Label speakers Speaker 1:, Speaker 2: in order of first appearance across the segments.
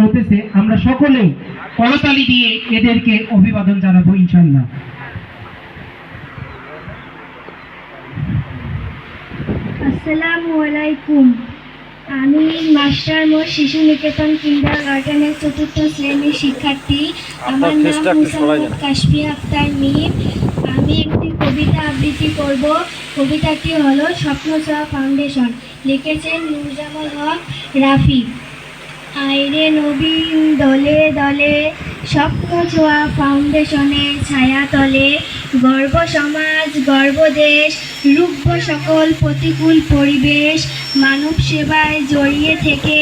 Speaker 1: করতেছে, আমরা সকলেই করতালি দিয়ে এদেরকে অভিবাদন জানাবো ইনশাআল্লাহ।
Speaker 2: আসসালামু আলাইকুম। আমি মাস্টার মোর শিশু নিকেতন কিন্ডারগার্টেনের ৪র্থ শ্রেণীর শিক্ষার্থী। আমার নাম মুসাম্মদ কাশফিয়া আক্তার মিম। আমি একটি কবিতা আবৃত্তি করব। কবিতাটি হলো স্বপ্ন ছোঁয়া ফাউন্ডেশন। লিখেছেন নুরজামাল হক রাফি। আইরে নবীন দলে দলে, স্বপ্ন ছোঁয়া ফাউন্ডেশনের ছায়া তলে, গর্ব সমাজ গর্ব দেশ, রুগ্ন সকল প্রতিকূল পরিবেশ, মানব সেবায় জড়িয়ে থেকে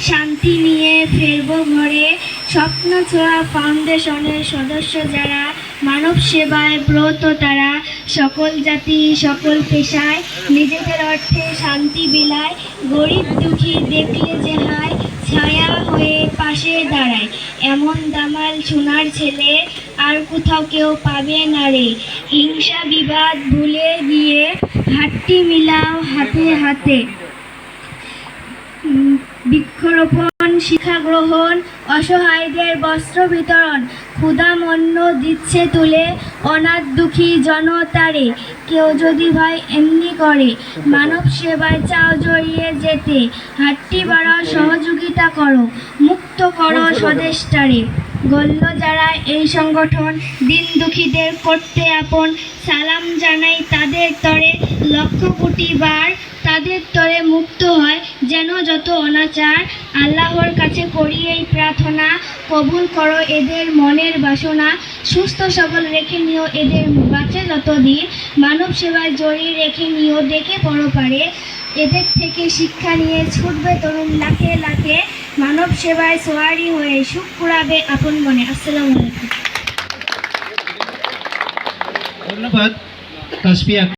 Speaker 2: শান্তি নিয়ে ফেরব ঘরে। স্বপ্ন ছোঁয়া ফাউন্ডেশনের সদস্য যারা, মানব সেবায় ব্রত তারা, সকল জাতি সকল পেশায় নিজেদের অর্থে শান্তি বিলায়। গরিব দুঃখী দেখলে যে হায়, ছায়া হয়ে পাশে দাঁড়ায়। এমন দামাল সোনার ছেলে আর কোথাও কেউ পাবে না রে। হিংসা বিবাদ ভুলে গিয়ে হাতটি মিলাও হাতে হাতে। বৃক্ষরোপণ শিক্ষা গ্রহণ, অসহায়দের বস্ত্র বিতরণ, ক্ষুধামন্য দিচ্ছে তুলে অনাথ দুঃখী জনতারে। কেউ যদি ভাই এমনি করে, মানব সেবায় চাও জড়িয়ে যেতে, হাতটি বাড়াও সহযোগিতা করো, মুক্ত করো স্বদেশটারে। গড়ল যারা এই সংগঠন, দিন দুঃখীদের করতে আপন, সালাম জানাই তাদের তরে, লক্ষ কোটি বার তাদের তরে মুক্ত হয় যেন যত অনাচার। আল্লাহর কাছে করি এই প্রার্থনা, কবুল করো এদের মনের বাসনা। সুস্থ সবল রেখে নিও এদের বাঁচে যতদিন, মানব সেবায় জড়িয়ে রেখে নিও ডেকে পড়ো পারে। এদের থেকে শিক্ষা নিয়ে ছুটবে তরুণ লাখে লাখে, মানব সেবায় সোয়ারি হয়ে সুখ কুড়াবে আপন মনে। আসসালামু আলাইকুম।
Speaker 1: ধন্যবাদ কাশফিয়া।